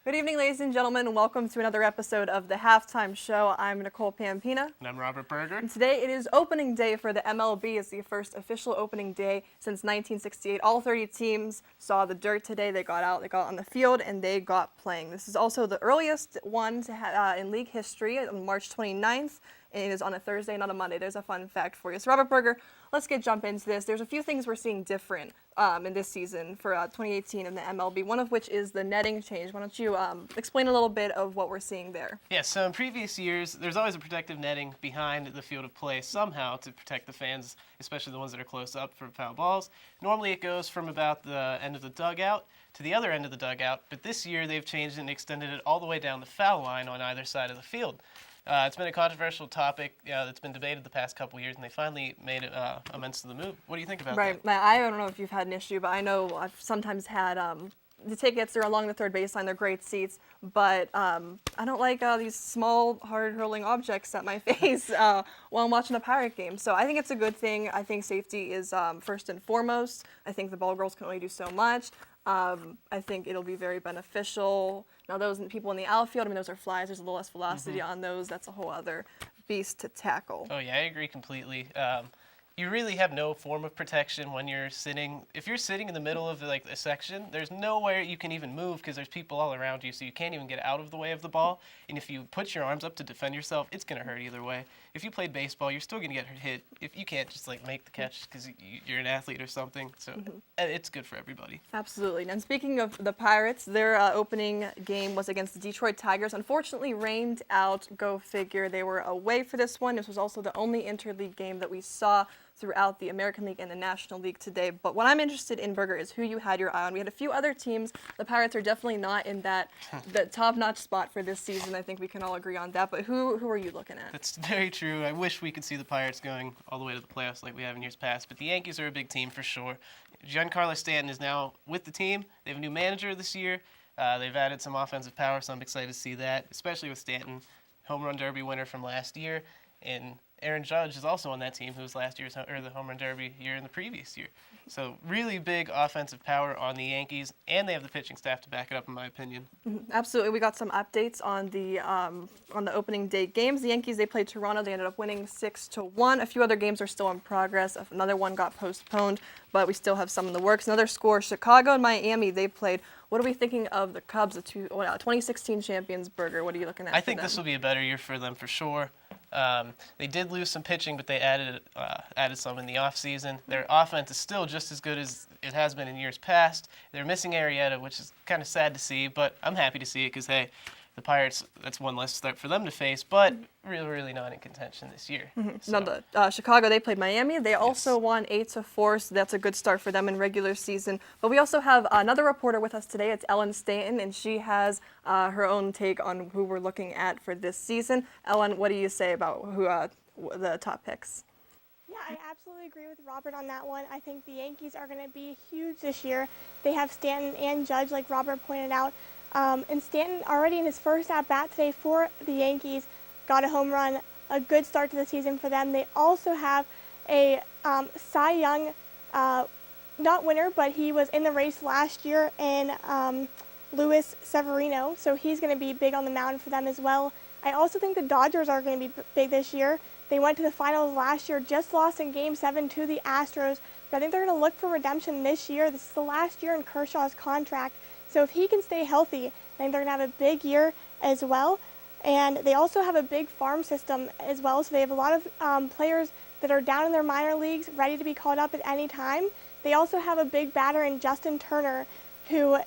Good evening, ladies and gentlemen, and welcome to another episode of the Halftime Show. I'm Nicole Pampena. And I'm Robert Berger. And today it is opening day for the MLB. It's the first official opening day since 1968. All 30 teams saw the dirt today. They got on the field, and they got playing. This is also the earliest one to in league history on March 29th. And it is on a Thursday, not a Monday. There's a fun fact for you. So, Robert Berger, let's jump into this. There's a few things we're seeing different in this season for 2018 in the MLB, one of which is the netting change. Why don't you explain a little bit of what we're seeing there? Yeah, so in previous years, there's always a protective netting behind the field of play somehow to protect the fans, especially the ones that are close up for foul balls. Normally it goes from about the end of the dugout to the other end of the dugout, but this year they've changed it and extended it all the way down the foul line on either side of the field. It's been a controversial topic that's been debated the past couple years, and they finally made amends to the move. What do you think about that? Right. I don't know if you've had an issue, but I know I've sometimes had the tickets. They're along the third baseline. They're great seats, but I don't like these small, hard-hurling objects at my face while I'm watching a Pirate game. So I think it's a good thing. I think safety is first and foremost. I think the ball girls can only do so much. I think it'll be very beneficial. Now, those people in the outfield, those are flies. There's a little less velocity on those. That's a whole other beast to tackle. Oh, yeah, I agree completely. You really have no form of protection when you're sitting. If you're sitting in the middle of a section, there's nowhere you can even move because there's people all around you, so you can't even get out of the way of the ball. And if you put your arms up to defend yourself, it's going to hurt either way. If you played baseball, you're still going to get hit. If you can't just make the catch because you're an athlete or something. So it's good for everybody. Absolutely. And speaking of the Pirates, their opening game was against the Detroit Tigers. Unfortunately, rained out. Go figure. They were away for this one. This was also the only interleague game that we saw throughout the American League and the National League today. But what I'm interested in, Berger, is who you had your eye on. We had a few other teams. The Pirates are definitely not in the top-notch spot for this season. I think we can all agree on that. But who are you looking at? That's very true. I wish we could see the Pirates going all the way to the playoffs like we have in years past. But the Yankees are a big team for sure. Stanton is now with the team. They have a new manager this year. They've added some offensive power, so I'm excited to see that, especially with Stanton, home run derby winner from last year. And Aaron Judge is also on that team, who was last year's the home run derby year in the previous year. So really big offensive power on the Yankees, and they have the pitching staff to back it up, in my opinion. Absolutely. We got some updates on the opening day games. The Yankees, they played Toronto. They ended up winning 6-1. A few other games are still in progress. Another one got postponed, but we still have some in the works. Another score, Chicago and Miami, they played. What are we thinking of the Cubs, the 2016 champions, Berger? What are you looking at? I think this will be a better year for them for sure. They did lose some pitching, but they added some in the offseason. Their offense is still just as good as it has been in years past. They're missing Arrieta, which is kind of sad to see, but I'm happy to see it because, hey, the Pirates, that's one less start for them to face, but really not in contention this year. So. Now, Chicago, they played Miami. They also won 8-4, so that's a good start for them in regular season. But we also have another reporter with us today. It's Ellyn Stanton, and she has her own take on who we're looking at for this season. Ellyn, what do you say about who the top picks? Yeah, I absolutely agree with Robert on that one. I think the Yankees are going to be huge this year. They have Stanton and Judge, like Robert pointed out. And Stanton, already in his first at-bat today for the Yankees, got a home run, a good start to the season for them. They also have a Cy Young, not winner, but he was in the race last year in Luis Severino, so he's going to be big on the mound for them as well. I also think the Dodgers are going to be big this year. They went to the finals last year, just lost in Game 7 to the Astros, but I think they're going to look for redemption this year. This is the last year in Kershaw's contract. So if he can stay healthy, I think they're going to have a big year as well. And they also have a big farm system as well. So they have a lot of players that are down in their minor leagues, ready to be called up at any time. They also have a big batter in Justin Turner, who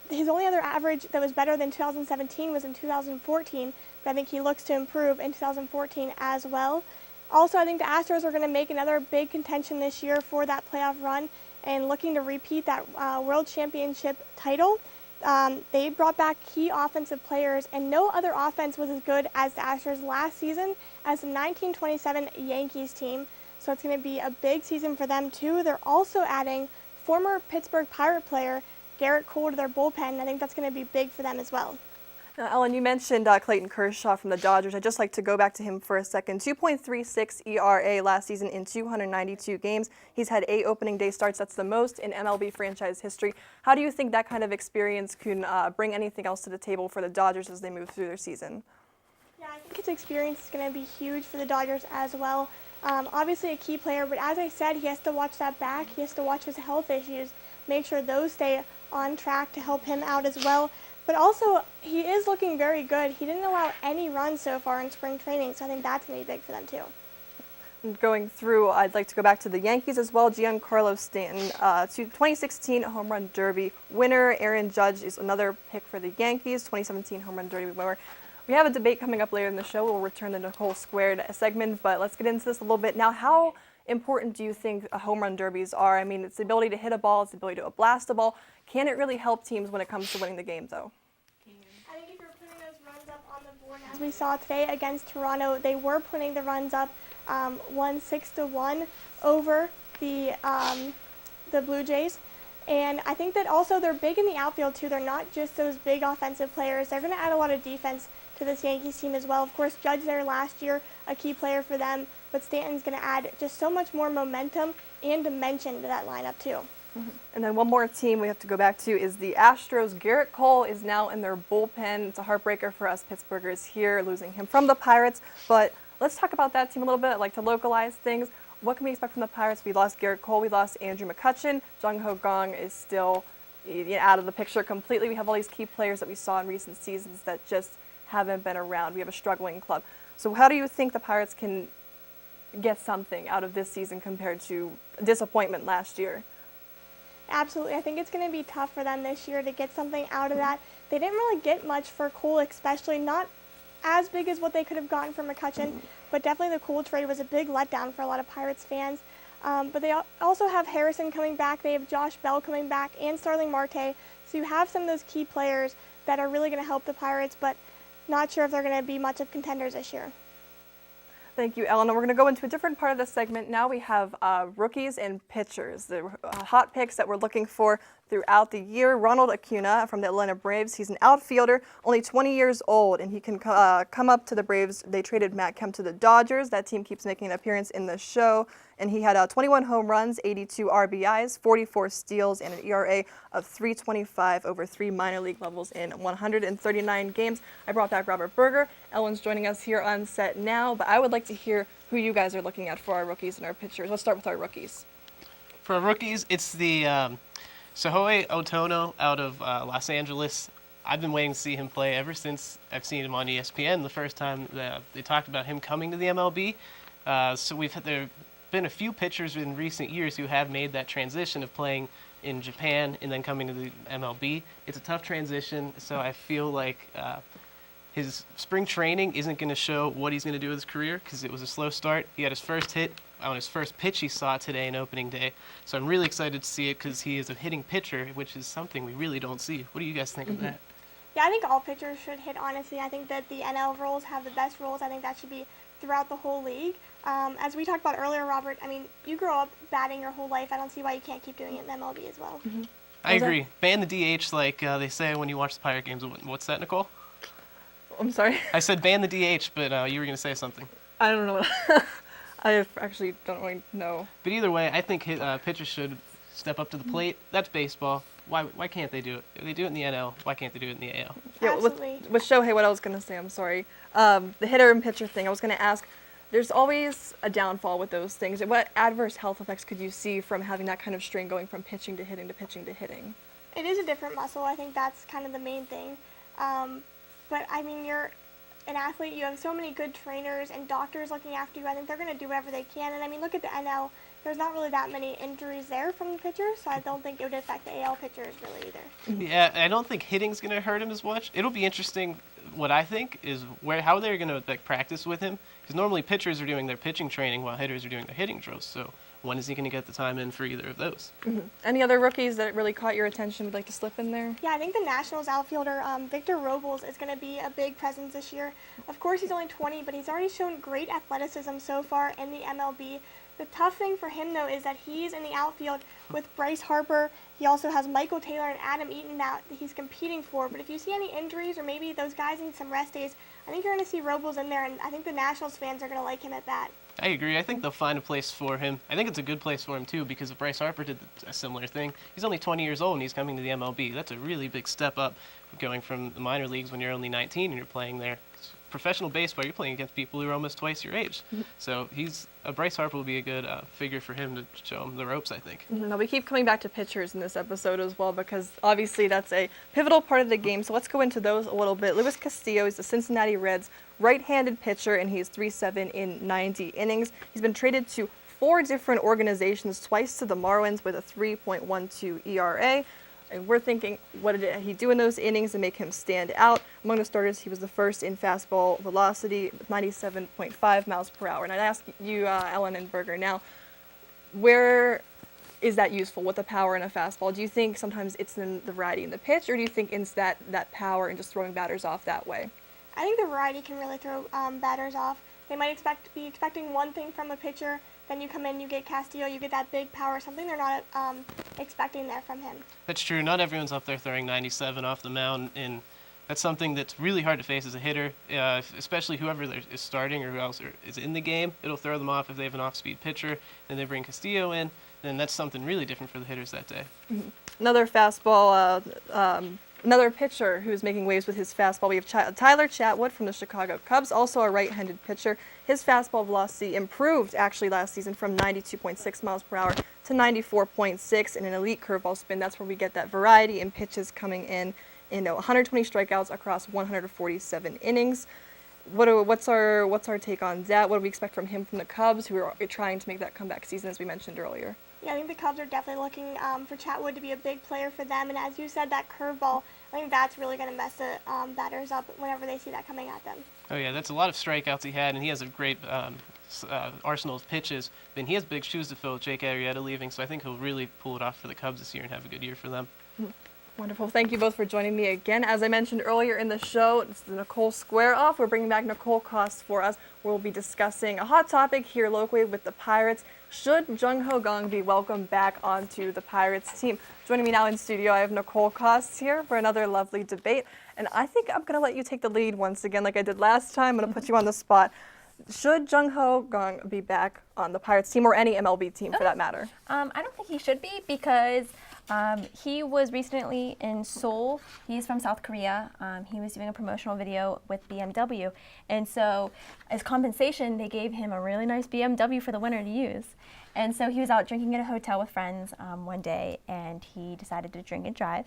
his only other average that was better than 2017 was in 2014. But I think he looks to improve in 2014 as well. Also, I think the Astros are going to make another big contention this year for that playoff run and looking to repeat that World Championship title. They brought back key offensive players, and no other offense was as good as the Astros last season as the 1927 Yankees team. So it's going to be a big season for them, too. They're also adding former Pittsburgh Pirate player Garrett Cole to their bullpen. I think that's going to be big for them as well. Now, Ellyn, you mentioned Clayton Kershaw from the Dodgers. I'd just like to go back to him for a second. 2.36 ERA last season in 292 games. He's had 8 opening day starts. That's the most in MLB franchise history. How do you think that kind of experience can bring anything else to the table for the Dodgers as they move through their season? Yeah, I think his experience is going to be huge for the Dodgers as well. Obviously a key player, but as I said, he has to watch that back. He has to watch his health issues, make sure those stay on track to help him out as well. But also, he is looking very good. He didn't allow any runs so far in spring training, so I think that's going to be big for them too. Going through, I'd like to go back to the Yankees as well. Giancarlo Stanton, 2016 Home Run Derby winner. Aaron Judge is another pick for the Yankees, 2017 Home Run Derby winner. We have a debate coming up later in the show. We'll return the Nicole Squared segment, but let's get into this a little bit. Now, how important do you think home run derbies are? I mean, it's the ability to hit a ball, it's the ability to blast a ball. Can it really help teams when it comes to winning the game, though? I think if you're putting those runs up on the board, as we saw today against Toronto, they were putting the runs up 1-6-1 over the Blue Jays. And I think that also they're big in the outfield too. They're not just those big offensive players. They're going to add a lot of defense to this Yankees team as well. Of course, Judge there last year, a key player for them, but Stanton's going to add just so much more momentum and dimension to that lineup too. And then one more team we have to go back to is the Astros. Garrett Cole is now in their bullpen. It's a heartbreaker for us Pittsburghers here, losing him from the Pirates. But let's talk about that team a little bit. I'd like to localize things. What can we expect from the Pirates? We lost Garrett Cole. We lost Andrew McCutchen. Jung Ho Kang is still out of the picture completely. We have all these key players that we saw in recent seasons that just haven't been around. We have a struggling club. So how do you think the Pirates can get something out of this season compared to disappointment last year? Absolutely. I think it's going to be tough for them this year to get something out of that. They didn't really get much for Cole, especially not as big as what they could have gotten from McCutchen, but definitely the Cole trade was a big letdown for a lot of Pirates fans. But they also have Harrison coming back, they have Josh Bell coming back, and Starling Marte. So you have some of those key players that are really going to help the Pirates, but not sure if they're going to be much of contenders this year. Thank you, Ellyn. We're going to go into a different part of the segment. Now we have rookies and pitchers, the hot picks that we're looking for throughout the year. Ronald Acuna from the Atlanta Braves. He's an outfielder, only 20 years old, and he can come up to the Braves. They traded Matt Kemp to the Dodgers. That team keeps making an appearance in the show. And he had 21 home runs, 82 RBIs, 44 steals, and an ERA of 3.25 over 3 minor league levels in 139 games. I brought back Robert Berger. Ellyn's joining us here on set now, but I would like to hear who you guys are looking at for our rookies and our pitchers. Let's start with our rookies. For our rookies, it's the Shohei Ohtani out of Los Angeles. I've been waiting to see him play ever since I've seen him on ESPN the first time that they talked about him coming to the MLB. So there have been a few pitchers in recent years who have made that transition of playing in Japan and then coming to the MLB. It's a tough transition, so I feel like his spring training isn't going to show what he's going to do with his career because it was a slow start. He had his first hit on his first pitch he saw today in opening day. So I'm really excited to see it because he is a hitting pitcher, which is something we really don't see. What do you guys think of that? Yeah, I think all pitchers should hit, honestly. I think that the NL roles have the best roles. I think that should be throughout the whole league. As we talked about earlier, Robert, I mean, you grow up batting your whole life. I don't see why you can't keep doing it in the MLB as well. I agree. Ban the DH like they say when you watch the Pirate games. What's that, Nicole? I'm sorry? I said ban the DH, but you were going to say something. I don't know. I actually don't really know. But either way, I think pitchers should step up to the plate. That's baseball. Why can't they do it? If they do it in the NL, why can't they do it in the AL? Yeah, Absolutely. with Shohei, what I was going to say, I'm sorry. The hitter and pitcher thing, I was going to ask, there's always a downfall with those things. What adverse health effects could you see from having that kind of strain going from pitching to hitting to pitching to hitting? It is a different muscle. I think that's kind of the main thing. But, I mean, you're an athlete. You have so many good trainers and doctors looking after you. I think they're going to do whatever they can. And, I mean, look at the NL. There's not really that many injuries there from the pitchers, so I don't think it would affect the AL pitchers really either. Yeah, I don't think hitting's going to hurt him as much. It'll be interesting. What I think is how they're going to practice with him, because normally pitchers are doing their pitching training while hitters are doing their hitting drills. So when is he going to get the time in for either of those? Any other rookies that really caught your attention would like to slip in there? Yeah, I think the Nationals outfielder Victor Robles is going to be a big presence this year. Of course, he's only 20, but he's already shown great athleticism so far in the MLB. The tough thing for him, though, is that he's in the outfield with Bryce Harper. He also has Michael Taylor and Adam Eaton that he's competing for. But if you see any injuries or maybe those guys need some rest days, I think you're going to see Robles in there, and I think the Nationals fans are going to like him at bat. I agree. I think they'll find a place for him. I think it's a good place for him, too, because if Bryce Harper did a similar thing, he's only 20 years old and he's coming to the MLB. That's a really big step up going from the minor leagues when you're only 19 and you're playing there. Professional baseball, you're playing against people who are almost twice your age. So Bryce Harper will be a good figure for him to show him the ropes, I think. Now, we keep coming back to pitchers in this episode as well because obviously that's a pivotal part of the game. So let's go into those a little bit. Luis Castillo is the Cincinnati Reds right-handed pitcher, and he's 3.7 in 90 innings. He's been traded to 4 different organizations, twice to the Marlins with a 3.12 ERA. And we're thinking, what did he do in those innings to make him stand out? Among the starters, he was the first in fastball velocity, 97.5 miles per hour. And I'd ask you, Ellyn and Berger, now, where is that useful with the power in a fastball? Do you think sometimes it's in the variety in the pitch, or do you think it's that power and just throwing batters off that way? I think the variety can really throw batters off. They might be expecting one thing from a pitcher, then you come in, you get Castillo, you get that big power, something they're not expecting there from him. That's true. Not everyone's up there throwing 97 off the mound, and that's something that's really hard to face as a hitter, especially whoever is starting or who else is in the game. It'll throw them off if they have an off-speed pitcher, and they bring Castillo in, then that's something really different for the hitters that day. Mm-hmm. Another fastball, another pitcher who's making waves with his fastball. We have Tyler Chatwood from the Chicago Cubs, also a right-handed pitcher. His fastball velocity improved actually last season from 92.6 miles per hour to 94.6 in an elite curveball spin. That's where we get that variety in pitches coming in 120 strikeouts across 147 innings. What's our take on that? What do we expect from him from the Cubs, who are trying to make that comeback season, as we mentioned earlier? Yeah, I think the Cubs are definitely looking for Chatwood to be a big player for them. And as you said, that curveball, I think that's really going to mess the batters up whenever they see that coming at them. Oh, yeah, that's a lot of strikeouts he had, and he has a great arsenal of pitches. Then he has big shoes to fill with Jake Arrieta leaving, so I think he'll really pull it off for the Cubs this year and have a good year for them. Wonderful. Thank you both for joining me again. As I mentioned earlier in the show, it's the Nikole Square Off. We're bringing back Nikole Kost for us. We'll be discussing a hot topic here locally with the Pirates. Should Jung Ho Kang be welcomed back onto the Pirates team? Joining me now in studio, I have Nicole Kost here for another lovely debate. And I think I'm going to let you take the lead once again, like I did last time. I'm going to put you on the spot. Should Jung Ho Kang be back on the Pirates team, or any MLB team for that matter? I don't think he should be, because he was recently in Seoul. He's from South Korea. He was doing a promotional video with BMW. And so as compensation, they gave him a really nice BMW for the winter to use. And so he was out drinking at a hotel with friends one day, and he decided to drink and drive.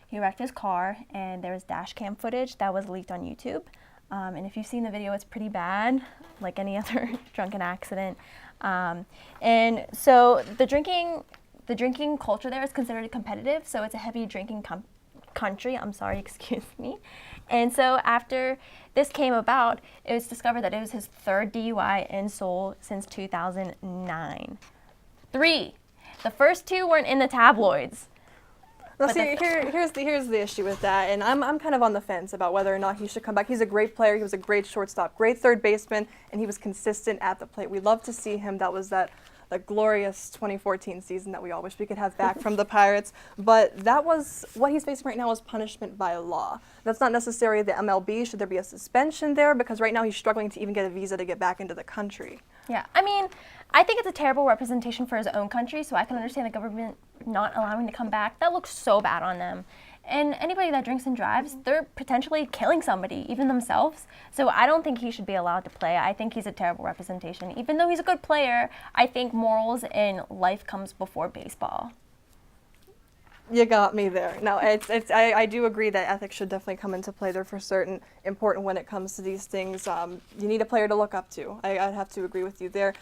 He wrecked his car, and there was dash cam footage that was leaked on YouTube. And if you've seen the video, it's pretty bad, like any other drunken accident. And so the drinking culture there is considered competitive, so it's a heavy drinking country. I'm sorry, excuse me. And so after this came about, it was discovered that it was his 3rd DUI in Seoul since 2009. 3. The first 2 weren't in the tabloids. Now, see, here's the issue with that, and I'm kind of on the fence about whether or not he should come back. He's a great player. He was a great shortstop, great third baseman, and he was consistent at the plate. We love to see him. That was that glorious 2014 season that we all wish we could have back from the Pirates. But that was what he's facing right now, is punishment by law. That's not necessarily the MLB. Should there be a suspension there? Because right now he's struggling to even get a visa to get back into the country. Yeah, I mean, I think it's a terrible representation for his own country, so I can understand the government not allowing him to come back. That looks so bad on them. And anybody that drinks and drives, they're potentially killing somebody, even themselves. So I don't think he should be allowed to play. I think he's a terrible representation. Even though he's a good player, I think morals and life comes before baseball. You got me there. No, I do agree that ethics should definitely come into play there for certain, important when it comes to these things. You need a player to look up to. I'd have to agree with you there.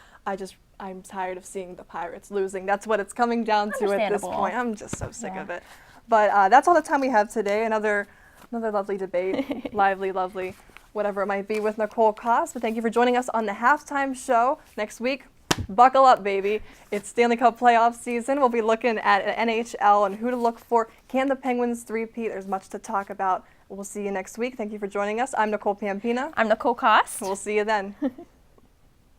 I'm tired of seeing the Pirates losing. That's what it's coming down to at this point. I'm just so sick of it. But that's all the time we have today. Another lovely debate, lively, lovely, whatever it might be, with Nikole Kost. But thank you for joining us on the halftime show. Next week, buckle up, baby. It's Stanley Cup playoff season. We'll be looking at NHL and who to look for. Can the Penguins three-peat? There's much to talk about. We'll see you next week. Thank you for joining us. I'm Nicole Pampena. I'm Nicole Kost. We'll see you then.